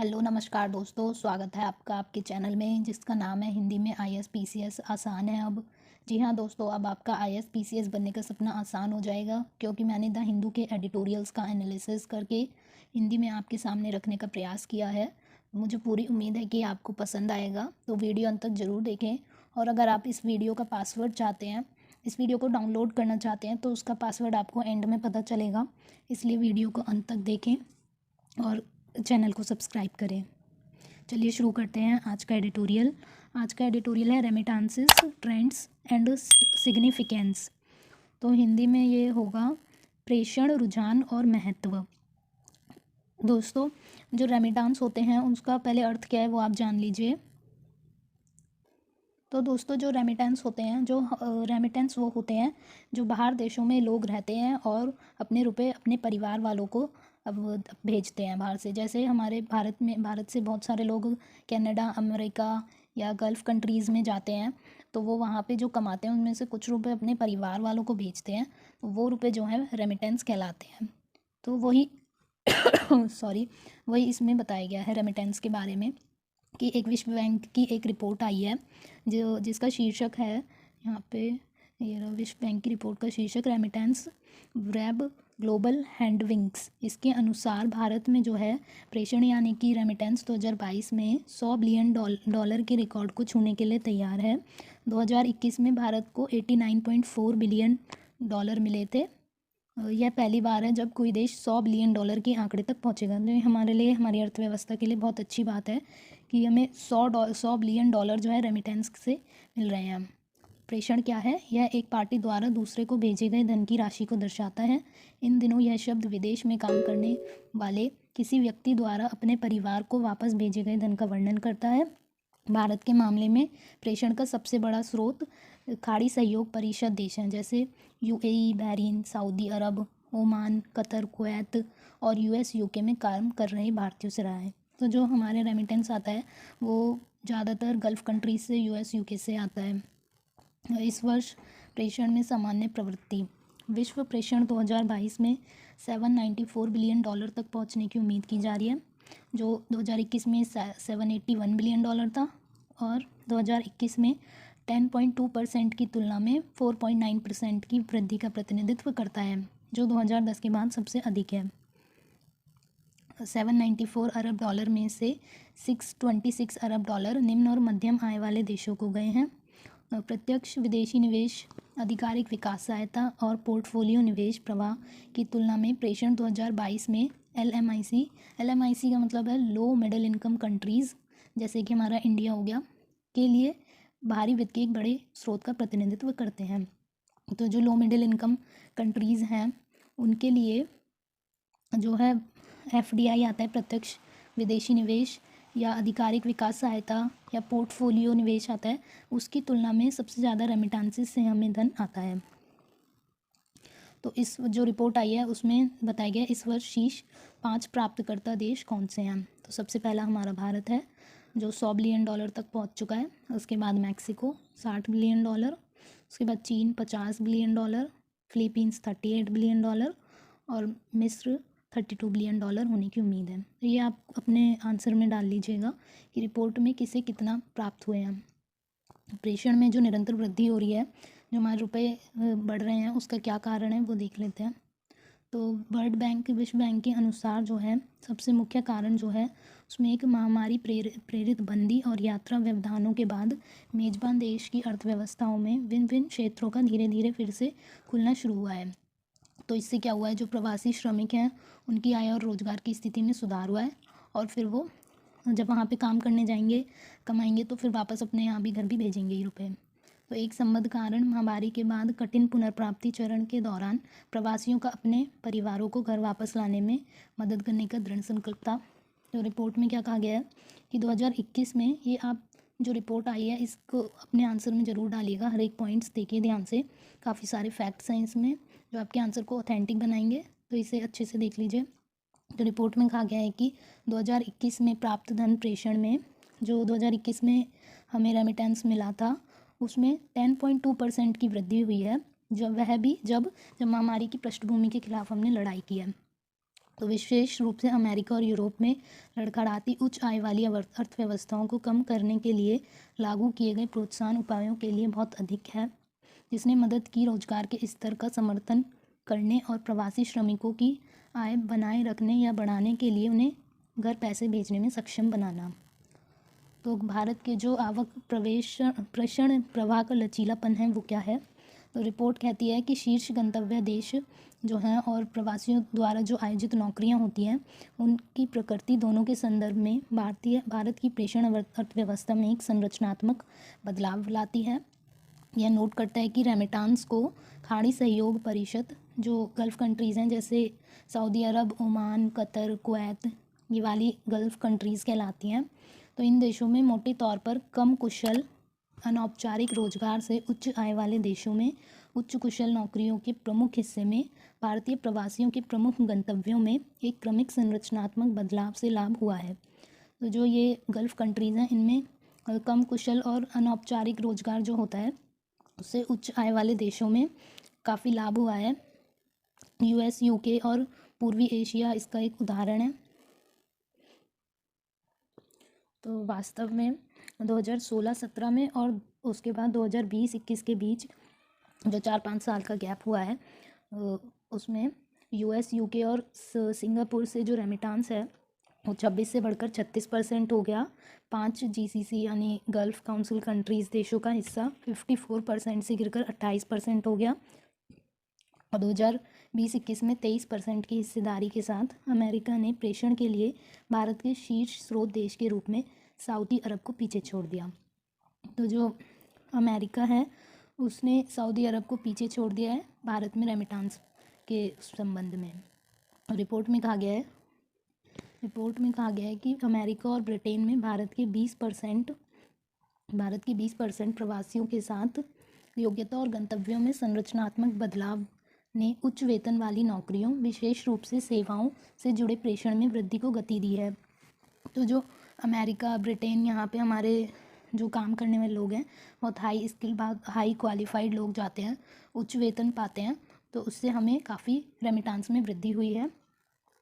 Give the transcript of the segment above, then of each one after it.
Hello नमस्कार दोस्तों, स्वागत है आपका आपके चैनल में जिसका नाम है हिंदी में आईएएस पीसीएस आसान है अब। जी हाँ दोस्तों, अब आपका आईएएस पीसीएस बनने का सपना आसान हो जाएगा क्योंकि मैंने द हिंदू के एडिटोरियल्स का एनालिसिस करके हिंदी में आपके सामने रखने का प्रयास किया है। मुझे पूरी उम्मीद है कि आपको पसंद आएगा, तो वीडियो अंत तक ज़रूर देखें। और अगर आप इस वीडियो का पासवर्ड चाहते हैं, इस वीडियो को डाउनलोड करना चाहते हैं, तो उसका पासवर्ड आपको एंड में पता चलेगा, इसलिए वीडियो को अंत तक देखें और चैनल को सब्सक्राइब करें। चलिए शुरू करते हैं आज का एडिटोरियल। आज का एडिटोरियल है रेमिटांसेस ट्रेंड्स एंड सिग्निफिकेंस। तो हिंदी में ये होगा प्रेषण, रुझान और महत्व। दोस्तों, जो रेमिटांस होते हैं उसका पहले अर्थ क्या है वो आप जान लीजिए। तो दोस्तों, जो रेमिटेंस होते हैं, जो रेमिटेंस वो होते हैं जो बाहर देशों में लोग रहते हैं और अपने रुपए अपने परिवार वालों को अब भेजते हैं बाहर से। जैसे हमारे भारत से बहुत सारे लोग कनाडा, अमेरिका या गल्फ़ कंट्रीज़ में जाते हैं, तो वो वहाँ पे जो कमाते हैं उनमें से कुछ रुपए अपने परिवार वालों को भेजते हैं, तो वो रुपए जो हैं रेमिटेंस कहलाते हैं। तो वही सॉरी, वही इसमें बताया गया है रेमिटेंस के बारे में कि एक विश्व बैंक की एक रिपोर्ट आई है जो जिसका शीर्षक है यहाँ पे, ये रहा विश्व बैंक की रिपोर्ट का शीर्षक रेमिटेंस वेब ग्लोबल हैंडविंग्स। इसके अनुसार भारत में जो है प्रेषण यानी कि रेमिटेंस 2022 में 100 बिलियन डॉलर के रिकॉर्ड को छूने के लिए तैयार है। 2021 में भारत को 89.4 बिलियन डॉलर मिले थे। यह पहली बार है जब कोई देश 100 बिलियन डॉलर के आंकड़े तक पहुंचेगा। तो ये हमारे लिए, हमारी अर्थव्यवस्था के लिए बहुत अच्छी बात है कि हमें 100 बिलियन डॉलर जो है रेमिटेंस से मिल रहे हैं। प्रेषण क्या है? यह एक पार्टी द्वारा दूसरे को भेजे गए धन की राशि को दर्शाता है। इन दिनों यह शब्द विदेश में काम करने वाले किसी व्यक्ति द्वारा अपने परिवार को वापस भेजे गए धन का वर्णन करता है। भारत के मामले में प्रेषण का सबसे बड़ा स्रोत खाड़ी सहयोग परिषद देश हैं, जैसे यूएई, बहरीन, सऊदी अरब, ओमान, कतर, कुवैत और यूएस, यूके में काम कर रहे भारतीयों से रहा है। तो जो हमारे रेमिटेंस आता है वो ज़्यादातर गल्फ़ कंट्रीज से, यूएस, यूके से आता है। इस वर्ष प्रेषण में सामान्य प्रवृत्ति। विश्व प्रेषण 2022 में 794 बिलियन डॉलर तक पहुंचने की उम्मीद की जा रही है, जो 2021 में 781 बिलियन डॉलर था और 2021 में 10.2% की तुलना में 4.9% की वृद्धि का प्रतिनिधित्व करता है, जो 2010 के बाद सबसे अधिक है। 794 अरब डॉलर में से 626 अरब डॉलर निम्न और मध्यम आय वाले देशों को गए हैं। प्रत्यक्ष विदेशी निवेश, आधिकारिक विकास सहायता और पोर्टफोलियो निवेश प्रवाह की तुलना में प्रेषण 2022 में एलएमआईसी का मतलब है लो मिडिल इनकम कंट्रीज़, जैसे कि हमारा इंडिया हो गया, के लिए बाहरी वित्त के एक बड़े स्रोत का प्रतिनिधित्व करते हैं। तो जो लो मिडिल इनकम कंट्रीज़ हैं उनके लिए जो है एफडीआई आता है, प्रत्यक्ष विदेशी निवेश, या आधिकारिक विकास सहायता या पोर्टफोलियो निवेश आता है, उसकी तुलना में सबसे ज़्यादा रेमिटांसेस से हमें धन आता है। तो इस जो रिपोर्ट आई है उसमें बताया गया इस वर्ष शीर्ष 5 प्राप्तकर्ता देश कौन से हैं। तो सबसे पहला हमारा भारत है जो 100 बिलियन डॉलर तक पहुंच चुका है। उसके बाद मैक्सिको 60 बिलियन डॉलर, उसके बाद चीन 50 billion dollar, Philippines 38 billion dollar और मिस्र 32 बिलियन डॉलर होने की उम्मीद है। तो ये आप अपने आंसर में डाल लीजिएगा कि रिपोर्ट में किसे कितना प्राप्त हुए हैं। प्रेषण में जो निरंतर वृद्धि हो रही है, जो हमारे रुपए बढ़ रहे हैं, उसका क्या कारण है वो देख लेते हैं। तो वर्ल्ड बैंक, विश्व बैंक के अनुसार जो है सबसे मुख्य कारण जो है उसमें एक महामारी प्रेरित बंदी और यात्रा व्यवधानों के बाद मेजबान देश की अर्थव्यवस्थाओं में विभिन्न विभिन्न क्षेत्रों का धीरे धीरे फिर से खुलना शुरू हुआ है। तो इससे क्या हुआ है, जो प्रवासी श्रमिक हैं उनकी आय और रोज़गार की स्थिति में सुधार हुआ है और फिर वो जब वहाँ पे काम करने जाएंगे, कमाएंगे, तो फिर वापस अपने यहाँ भी घर भी भेजेंगे ये रुपये। तो एक संबद्ध कारण महामारी के बाद कठिन पुनर्प्राप्ति चरण के दौरान प्रवासियों का अपने परिवारों को घर वापस लाने में मदद करने का दृढ़ संकल्प था। तो रिपोर्ट में क्या कहा गया है कि 2021 में, ये आप जो रिपोर्ट आई है इसको अपने आंसर में ज़रूर डालिएगा, हर एक पॉइंट्स देखिए ध्यान से, काफ़ी सारे फैक्ट्स हैं इसमें जो आपके आंसर को ऑथेंटिक बनाएंगे, तो इसे अच्छे से देख लीजिए। तो रिपोर्ट में कहा गया है कि 2021 में प्राप्त धन प्रेषण में, जो 2021 में हमें रेमिटेंस मिला था, उसमें 10.2% की वृद्धि हुई है, जब महामारी की पृष्ठभूमि के खिलाफ हमने लड़ाई की है। तो विशेष रूप से अमेरिका और यूरोप में लड़खड़ाती उच्च आय वाली अर्थव्यवस्थाओं को कम करने के लिए लागू किए गए प्रोत्साहन उपायों के लिए बहुत अधिक है, जिसने मदद की रोजगार के स्तर का समर्थन करने और प्रवासी श्रमिकों की आय बनाए रखने या बढ़ाने के लिए उन्हें घर पैसे भेजने में सक्षम बनाना। तो भारत के जो आवक प्रेषण प्रवाह का लचीलापन है वो क्या है? तो रिपोर्ट कहती है कि शीर्ष गंतव्य देश जो हैं और प्रवासियों द्वारा जो आयोजित नौकरियां होती हैं उनकी प्रकृति दोनों के संदर्भ में भारत की प्रेषण अर्थव्यवस्था में एक संरचनात्मक बदलाव लाती है। यह नोट करता है कि रेमिटांस को खाड़ी सहयोग परिषद जो गल्फ़ कंट्रीज़ हैं जैसे सऊदी अरब, ओमान, कतर, कुवैत, ये वाली गल्फ़ कंट्रीज़ कहलाती हैं। तो इन देशों में मोटे तौर पर कम कुशल अनौपचारिक रोजगार से उच्च आय वाले देशों में उच्च कुशल नौकरियों के प्रमुख हिस्से में भारतीय प्रवासियों के प्रमुख गंतव्यों में एक क्रमिक संरचनात्मक बदलाव से लाभ हुआ है। तो जो ये गल्फ़ कंट्रीज़ हैं इनमें कम कुशल और अनौपचारिक रोजगार जो होता है उससे उच्च आय वाले देशों में काफ़ी लाभ हुआ है। यूएस, यूके और पूर्वी एशिया इसका एक उदाहरण है। तो वास्तव में 2016-17 में और उसके बाद 2020-21 के बीच जो 4-5 साल का गैप हुआ है उसमें यूएस, यूके और सिंगापुर से जो रेमिटांस है वो 26 से बढ़कर 36% हो गया। 5 जीसीसी यानी गल्फ़ काउंसिल कंट्रीज़ देशों का हिस्सा 54% से गिरकर 28% हो गया और 2020-21 में 23% की हिस्सेदारी के साथ अमेरिका ने प्रेषण के लिए भारत के शीर्ष स्रोत देश के रूप में सऊदी अरब को पीछे छोड़ दिया। तो जो अमेरिका है उसने सऊदी अरब को पीछे छोड़ दिया है भारत में रेमिटांस के संबंध में। रिपोर्ट में कहा गया है कि अमेरिका और ब्रिटेन में भारत के 20% प्रवासियों के साथ योग्यता और गंतव्यों में संरचनात्मक बदलाव ने उच्च वेतन वाली नौकरियों विशेष रूप से सेवाओं से जुड़े प्रेषण में वृद्धि को गति दी है। तो जो अमेरिका, ब्रिटेन, यहाँ पे हमारे जो काम करने वाले लोग हैं बहुत हाई क्वालिफाइड लोग जाते हैं, उच्च वेतन पाते हैं, तो उससे हमें काफ़ी रेमिटांस में वृद्धि हुई है।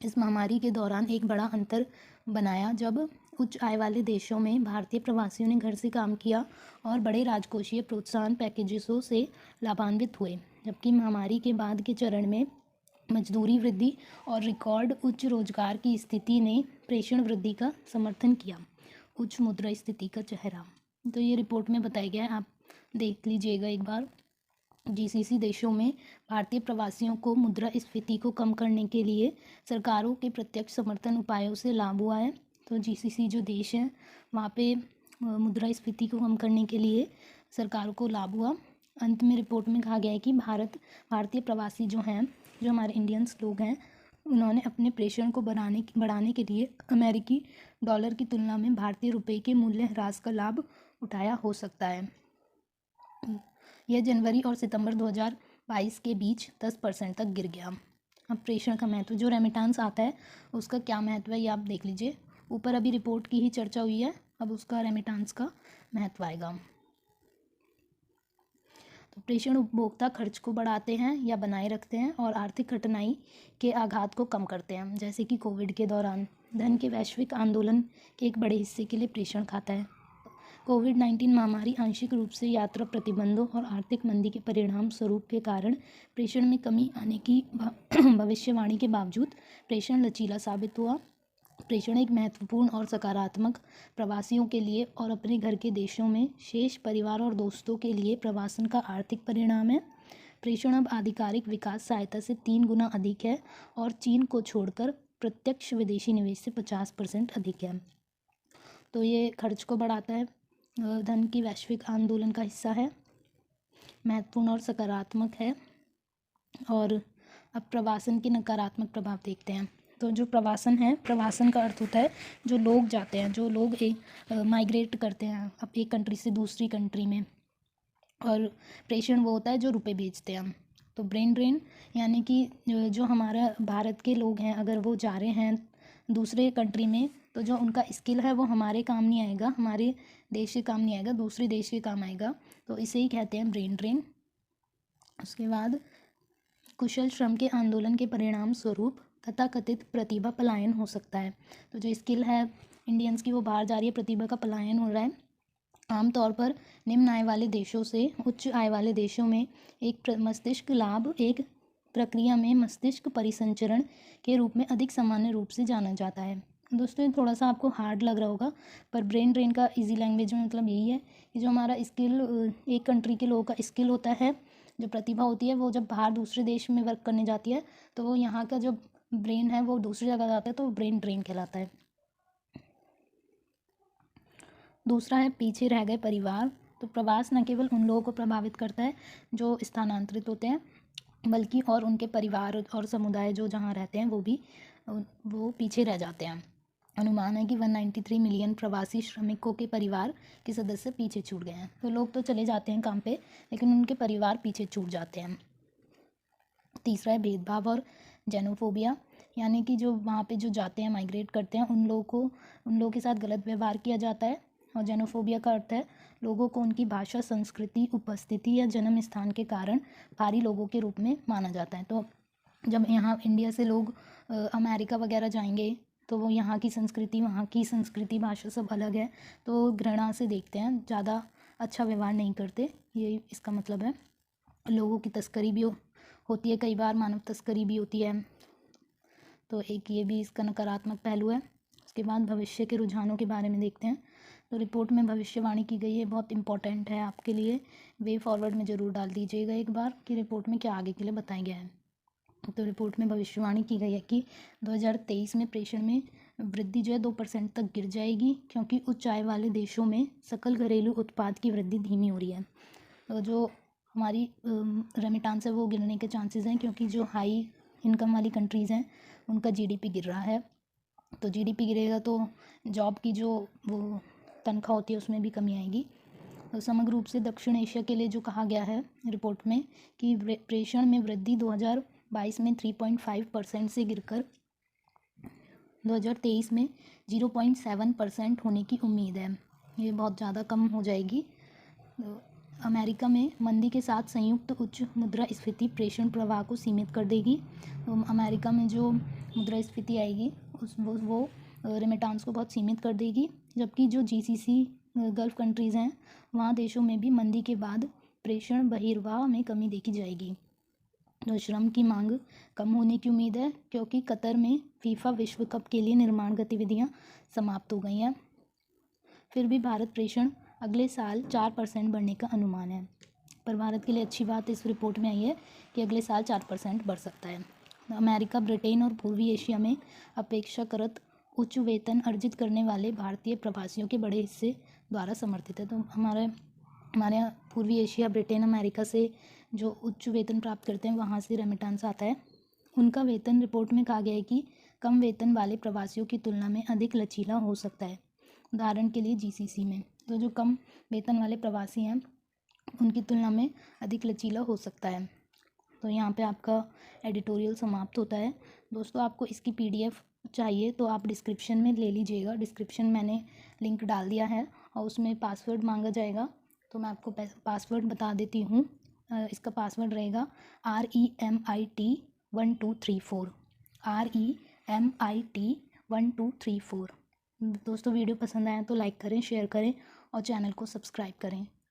इस महामारी के दौरान एक बड़ा अंतर बनाया जब उच्च आय वाले देशों में भारतीय प्रवासियों ने घर से काम किया और बड़े राजकोषीय प्रोत्साहन पैकेजों से लाभान्वित हुए, जबकि महामारी के बाद के चरण में मजदूरी वृद्धि और रिकॉर्ड उच्च रोजगार की स्थिति ने प्रेषण वृद्धि का समर्थन किया। उच्च मुद्रा स्थिति का चेहरा, तो ये रिपोर्ट में बताया गया है, आप देख लीजिएगा एक बार। जीसीसी देशों में भारतीय प्रवासियों को मुद्रास्फीति को कम करने के लिए सरकारों के प्रत्यक्ष समर्थन उपायों से लाभ हुआ है। तो जीसीसी जो देश हैं वहाँ पे मुद्रास्फीति को कम करने के लिए सरकारों को लाभ हुआ। अंत में रिपोर्ट में कहा गया है कि भारतीय प्रवासी जो हैं, जो हमारे इंडियंस लोग हैं, उन्होंने अपने प्रेषण को बढ़ाने के लिए अमेरिकी डॉलर की तुलना में भारतीय रुपये के मूल्य ह्रास का लाभ उठाया हो सकता है। यह जनवरी और सितंबर 2022 के बीच 10% तक गिर गया। अब प्रेषण का महत्व, जो रेमिटांस आता है उसका क्या महत्व है ये आप देख लीजिए। ऊपर अभी रिपोर्ट की ही चर्चा हुई है, अब उसका रेमिटांस का महत्व आएगा। तो प्रेषण उपभोक्ता खर्च को बढ़ाते हैं या बनाए रखते हैं और आर्थिक कठिनाई के आघात को कम करते हैं, जैसे कि कोविड के दौरान धन के वैश्विक आंदोलन के एक बड़े हिस्से के लिए प्रेषण खाता है। कोविड-19 महामारी आंशिक रूप से यात्रा प्रतिबंधों और आर्थिक मंदी के परिणाम स्वरूप के कारण प्रेषण में कमी आने की भविष्यवाणी के बावजूद प्रेषण लचीला साबित हुआ। प्रेषण एक महत्वपूर्ण और सकारात्मक प्रवासियों के लिए और अपने घर के देशों में शेष परिवार और दोस्तों के लिए प्रवासन का आर्थिक परिणाम है। प्रेषण अब आधिकारिक विकास सहायता से 3 गुना अधिक है और चीन को छोड़कर प्रत्यक्ष विदेशी निवेश से 50% अधिक है। तो ये खर्च को बढ़ाता है, धन की वैश्विक आंदोलन का हिस्सा है, महत्वपूर्ण और सकारात्मक है। और अब प्रवासन के नकारात्मक प्रभाव देखते हैं। तो जो प्रवासन है, प्रवासन का अर्थ होता है जो लोग जाते हैं, जो लोग माइग्रेट करते हैं अब एक कंट्री से दूसरी कंट्री में, और प्रेषण वो होता है जो रुपए भेजते हैं। तो ब्रेन ड्रेन यानी कि जो हमारा भारत के लोग हैं अगर वो जा रहे हैं दूसरे कंट्री में, तो जो उनका स्किल है वो हमारे काम नहीं आएगा, हमारे देश के काम नहीं आएगा, दूसरे देश के काम आएगा, तो इसे ही कहते हैं ब्रेन ड्रेन। उसके बाद कुशल श्रम के आंदोलन के परिणाम स्वरूप तथाकथित प्रतिभा पलायन हो सकता है। तो जो स्किल है इंडियंस की वो बाहर जा रही है, प्रतिभा का पलायन हो रहा है। आमतौर पर निम्न आय वाले देशों से उच्च आय वाले देशों में एक मस्तिष्क लाभ एक प्रक्रिया में मस्तिष्क परिसंचरण के रूप में अधिक सामान्य रूप से जाना जाता है। दोस्तों ये थोड़ा सा आपको हार्ड लग रहा होगा, पर ब्रेन ड्रेन का इजी लैंग्वेज में मतलब यही है कि जो हमारा स्किल एक कंट्री के लोगों का स्किल होता है, जो प्रतिभा होती है, वो जब बाहर दूसरे देश में वर्क करने जाती है तो वो यहाँ का जो ब्रेन है वो दूसरी जगह जाता है, तो ब्रेन ड्रेन कहलाता है। दूसरा है पीछे रह गए परिवार। तो प्रवास न केवल उन लोगों को प्रभावित करता है जो स्थानांतरित होते हैं, बल्कि और उनके परिवार और समुदाय जो जहाँ रहते हैं वो पीछे रह जाते हैं। अनुमान है कि 193 मिलियन प्रवासी श्रमिकों के परिवार के सदस्य पीछे छूट गए हैं। तो लोग तो चले जाते हैं काम पे, लेकिन उनके परिवार पीछे छूट जाते हैं। तीसरा है भेदभाव और जेनोफोबिया, यानी कि जो वहाँ पे जो जाते हैं, माइग्रेट करते हैं, उन लोगों के साथ गलत व्यवहार किया जाता है। और जेनोफोबिया का अर्थ है लोगों को उनकी भाषा, संस्कृति, उपस्थिति या जन्म स्थान के कारण भारी लोगों के रूप में माना जाता है। तो जब यहाँ इंडिया से लोग अमेरिका वगैरह जाएंगे तो वो यहाँ की संस्कृति, वहाँ की संस्कृति, भाषा सब अलग है, तो घृणा से देखते हैं, ज़्यादा अच्छा व्यवहार नहीं करते, ये इसका मतलब है। लोगों की तस्करी भी होती है, कई बार मानव तस्करी भी होती है, तो एक ये भी इसका नकारात्मक पहलू है। उसके बाद भविष्य के रुझानों के बारे में देखते हैं। तो रिपोर्ट में भविष्यवाणी की गई है, बहुत इंपॉर्टेंट है आपके लिए, वे फॉरवर्ड में ज़रूर डाल दीजिएगा एक बार कि रिपोर्ट में क्या आगे के लिए बताया गया है। तो रिपोर्ट में भविष्यवाणी की गई है कि 2023 में प्रेषण में वृद्धि जो है 2% तक गिर जाएगी, क्योंकि उच्च आय वाले देशों में सकल घरेलू उत्पाद की वृद्धि धीमी हो रही है। तो जो हमारी रेमिटांस है वो गिरने के चांसेस हैं, क्योंकि जो हाई इनकम वाली कंट्रीज़ हैं उनका जीडीपी गिर रहा है। तो जीडीपी गिरेगा तो जॉब की जो वो तनख्वाह होती है उसमें भी कमी आएगी। तो समग्र रूप से दक्षिण एशिया के लिए जो कहा गया है रिपोर्ट में कि प्रेषण में वृद्धि 2022 में 3.5% से गिरकर 2023 में 0.7% होने की उम्मीद है। ये बहुत ज़्यादा कम हो जाएगी। तो अमेरिका में मंदी के साथ संयुक्त उच्च मुद्रास्फीति प्रेषण प्रवाह को सीमित कर देगी। तो अमेरिका में जो मुद्रास्फीति आएगी वो रेमिटांस को बहुत सीमित कर देगी, जबकि जो जीसीसी गल्फ कंट्रीज़ हैं वहाँ देशों में भी मंदी के बाद प्रेषण बहिर्वाह में कमी देखी जाएगी। तो श्रम की मांग कम होने की उम्मीद है, क्योंकि कतर में फीफा विश्व कप के लिए निर्माण गतिविधियां समाप्त हो गई हैं। फिर भी भारत प्रेषण अगले साल 4% बढ़ने का अनुमान है। पर भारत के लिए अच्छी बात इस रिपोर्ट में आई है कि अगले साल 4% बढ़ सकता है। अमेरिका, ब्रिटेन और पूर्वी एशिया में अपेक्षाकृत उच्च वेतन अर्जित करने वाले भारतीय प्रवासियों के बड़े हिस्से द्वारा समर्थित है। तो हमारे यहाँ पूर्वी एशिया, ब्रिटेन, अमेरिका से जो उच्च वेतन प्राप्त करते हैं वहाँ से रेमिटांस आता है। उनका वेतन रिपोर्ट में कहा गया है कि कम वेतन वाले प्रवासियों की तुलना में अधिक लचीला हो सकता है। उदाहरण के लिए जीसीसी में तो जो कम वेतन वाले प्रवासी हैं उनकी तुलना में अधिक लचीला हो सकता है। तो यहाँ पे आपका एडिटोरियल समाप्त होता है। दोस्तों आपको इसकी पीडीएफ चाहिए तो आप डिस्क्रिप्शन में ले लीजिएगा। डिस्क्रिप्शन मैंने लिंक डाल दिया है और उसमें पासवर्ड मांगा जाएगा, तो मैं आपको पासवर्ड बता देती हूँ। इसका पासवर्ड रहेगा REMIT1234 REMIT1234। दोस्तों वीडियो पसंद आया तो लाइक करें, शेयर करें और चैनल को सब्सक्राइब करें।